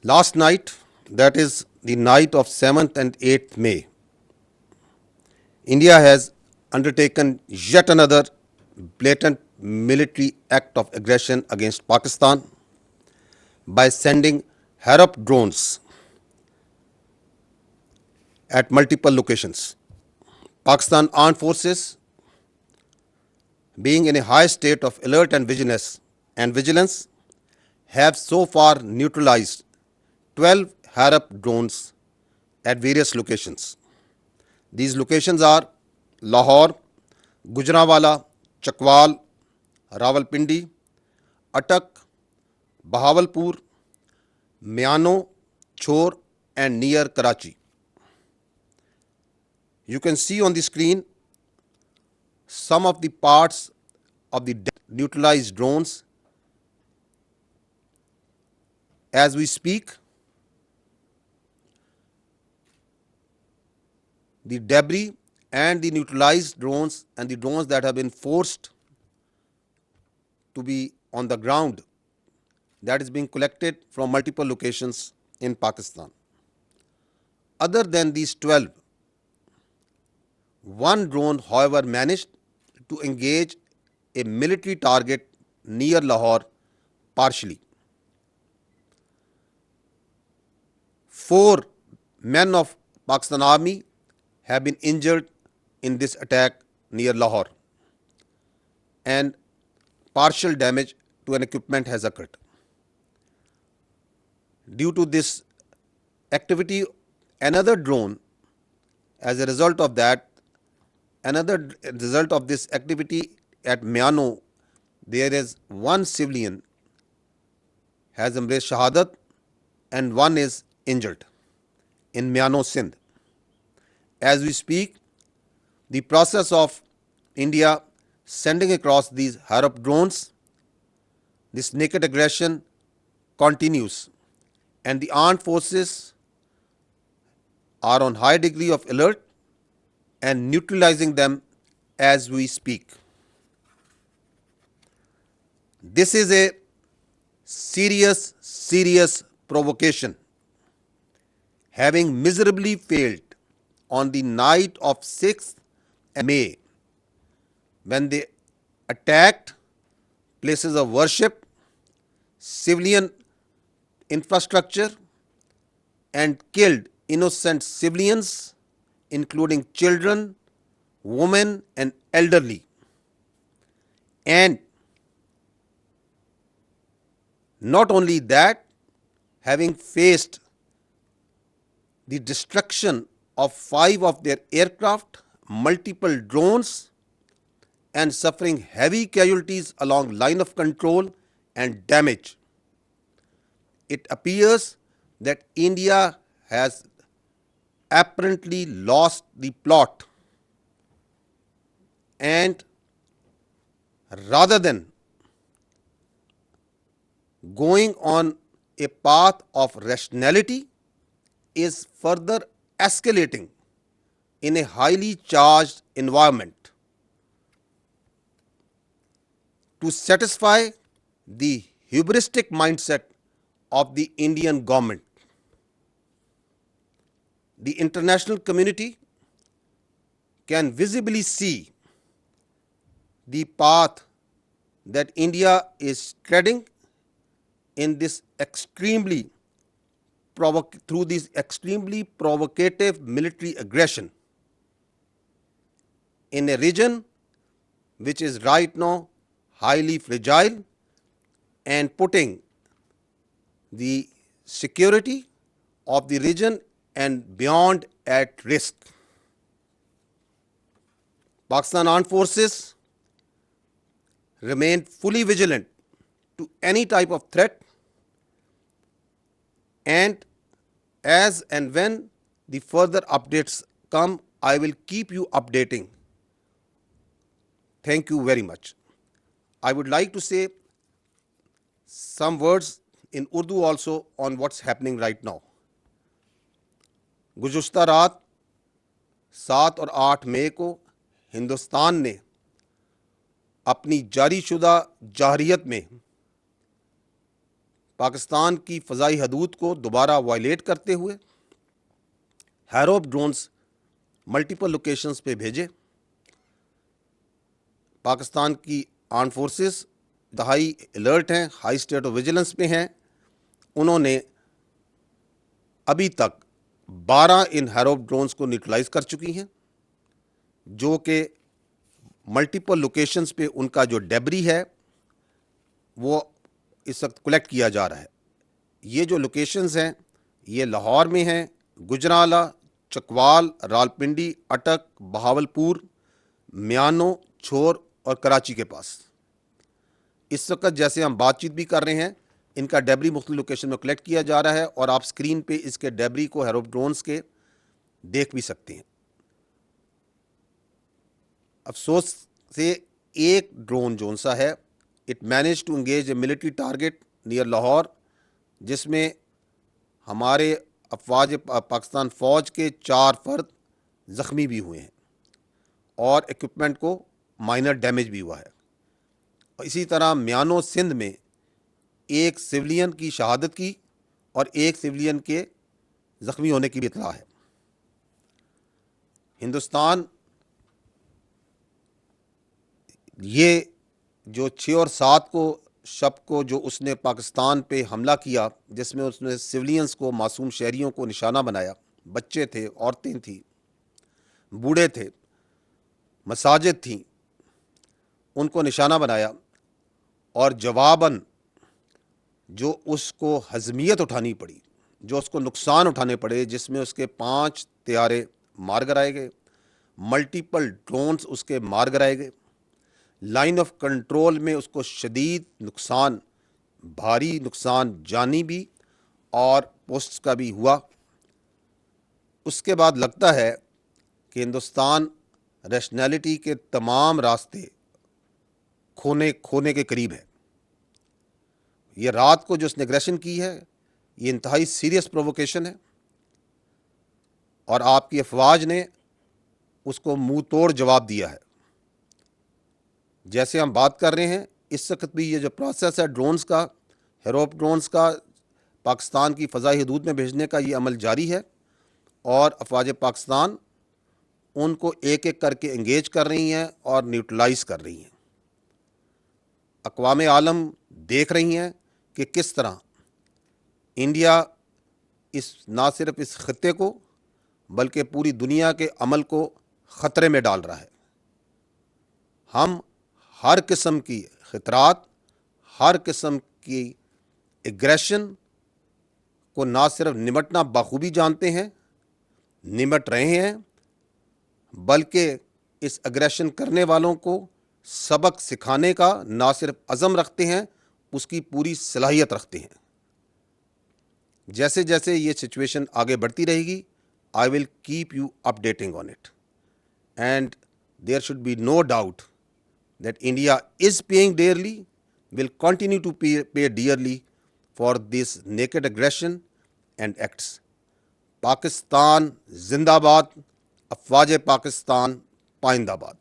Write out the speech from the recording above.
Last night, that is the night of 7th and 8th May, India has undertaken yet another blatant military act of aggression against Pakistan by sending Harap drones at multiple locations. Pakistan Armed Forces, being in a high state of alert and vigilance, have so far neutralized 12 Harap drones at various locations. These locations are Lahore, Gujranwala, Chakwal, Rawalpindi, Attak, Bahawalpur, Miano, Chor, and near Karachi. You can see on the screen some of the parts of the neutralized drones. As we speak, the debris and the neutralized drones and the drones that have been forced to be on the ground, that is being collected from multiple locations in Pakistan. Other than these 12, one drone, however, managed to engage a military target near Lahore partially. 4 men of Pakistan Army have been injured in this attack near Lahore, and partial damage to an equipment has occurred. Due to this activity, another drone, as a result of that, another result of this activity at Miano, there is one civilian has embraced Shahadat and one is injured in Miano, Sindh. As we speak, the process of India sending across these Harap drones, this naked aggression continues, and the armed forces are on high degree of alert and neutralizing them as we speak. This is a serious provocation, having miserably failed on the night of 6th May, when they attacked places of worship, civilian infrastructure, and killed innocent civilians, including children, women, and elderly. And not only that, having faced the destruction of 5 of their aircraft, multiple drones, and suffering heavy casualties along line of control and damage, it appears that India has apparently lost the plot, and rather than going on a path of rationality, is further escalating in a highly charged environment to satisfy the hubristic mindset of the Indian government. The international community can visibly see the path that India is treading in this through this extremely provocative military aggression in a region which is right now highly fragile and putting the security of the region and beyond at risk. Pakistan Armed Forces remain fully vigilant to any type of threat, and as and when the further updates come, I will keep you updating. Thank you very much. I would like to say some words in Urdu also on what's happening right now. गुज़श्ता रात 7 और 8 मई को हिंदुस्तान ने अपनी जारी शुदा जाहरियत में پاکستان کی فضائی حدود کو دوبارہ وائلیٹ کرتے ہوئے ہیروپ ڈرونز ملٹیپل لوکیشنز پہ بھیجے. پاکستان کی آرم فورسز انتہائی الرٹ ہیں, ہائی اسٹیٹ آف ویجیلنس میں ہیں. انہوں نے ابھی تک 12 ان ہیروپ ڈرونز کو نیوٹرلائز کر چکی ہیں, جو کہ ملٹیپل لوکیشنز پہ ان کا جو ڈیبری ہے وہ اس وقت کلیکٹ کیا جا رہا ہے. یہ جو لوکیشنز ہیں یہ لاہور میں ہیں, گجرانوالہ, چکوال, راولپنڈی, اٹک, بہاولپور, میانو, چھور اور کراچی کے پاس. اس وقت جیسے ہم بات چیت بھی کر رہے ہیں ان کا ڈیبری مختلف لوکیشن میں کلیکٹ کیا جا رہا ہے, اور آپ سکرین پہ اس کے ڈیبری کو ہیروپ ڈرونز کے دیکھ بھی سکتے ہیں. افسوس سے ایک ڈرون جون سا ہے, it manage to engage a military target near Lahore, جس میں ہمارے افواج پاکستان فوج کے 4 فرد زخمی بھی ہوئے ہیں اور ایکوپمنٹ کو مائنر ڈیمیج بھی ہوا ہے. اسی طرح میانو سندھ میں ایک سویلین کی شہادت کی اور ایک سویلین کے زخمی ہونے کی بھی اطلاع ہے. ہندوستان یہ جو 6 اور 7 کو شب کو جو اس نے پاکستان پہ حملہ کیا, جس میں اس نے سویلینز کو, معصوم شہریوں کو نشانہ بنایا, بچے تھے, عورتیں تھیں, بوڑھے تھے, مساجد تھیں, ان کو نشانہ بنایا, اور جواباً جو اس کو ہضمیت اٹھانی پڑی, جو اس کو نقصان اٹھانے پڑے, جس میں اس کے 5 طیارے مار گرائے گئے, ملٹیپل ڈرونز اس کے مار گرائے گئے, لائن آف کنٹرول میں اس کو شدید نقصان, بھاری نقصان جانی بھی اور پوسٹس کا بھی ہوا. اس کے بعد لگتا ہے کہ ہندوستان ریشنلٹی کے تمام راستے کھونے کے قریب ہے. یہ رات کو جو اس نے ایگریشن کی ہے یہ انتہائی سیریس پرووکیشن ہے, اور آپ کی افواج نے اس کو منہ توڑ جواب دیا ہے. جیسے ہم بات کر رہے ہیں اس وقت بھی یہ جو پروسیس ہے ڈرونز کا, ہیروپ ڈرونز کا, پاکستان کی فضائی حدود میں بھیجنے کا یہ عمل جاری ہے, اور افواج پاکستان ان کو ایک ایک کر کے انگیج کر رہی ہیں اور نیوٹرلائز کر رہی ہیں. اقوام عالم دیکھ رہی ہیں کہ کس طرح انڈیا نہ صرف اس خطے کو بلکہ پوری دنیا کے عمل کو خطرے میں ڈال رہا ہے. ہم ہر قسم کی خطرات, ہر قسم کی ایگریشن کو نہ صرف نمٹنا بخوبی جانتے ہیں, نمٹ رہے ہیں, بلکہ اس ایگریشن کرنے والوں کو سبق سکھانے کا نہ صرف عزم رکھتے ہیں, اس کی پوری صلاحیت رکھتے ہیں. جیسے جیسے یہ سچویشن آگے بڑھتی رہے گی, I will keep you updating on it. And there should be no doubt that India is paying dearly, will continue to pay dearly for this naked aggression and acts. Pakistan زندہ باد, افواج پاکستان پائندہ باد.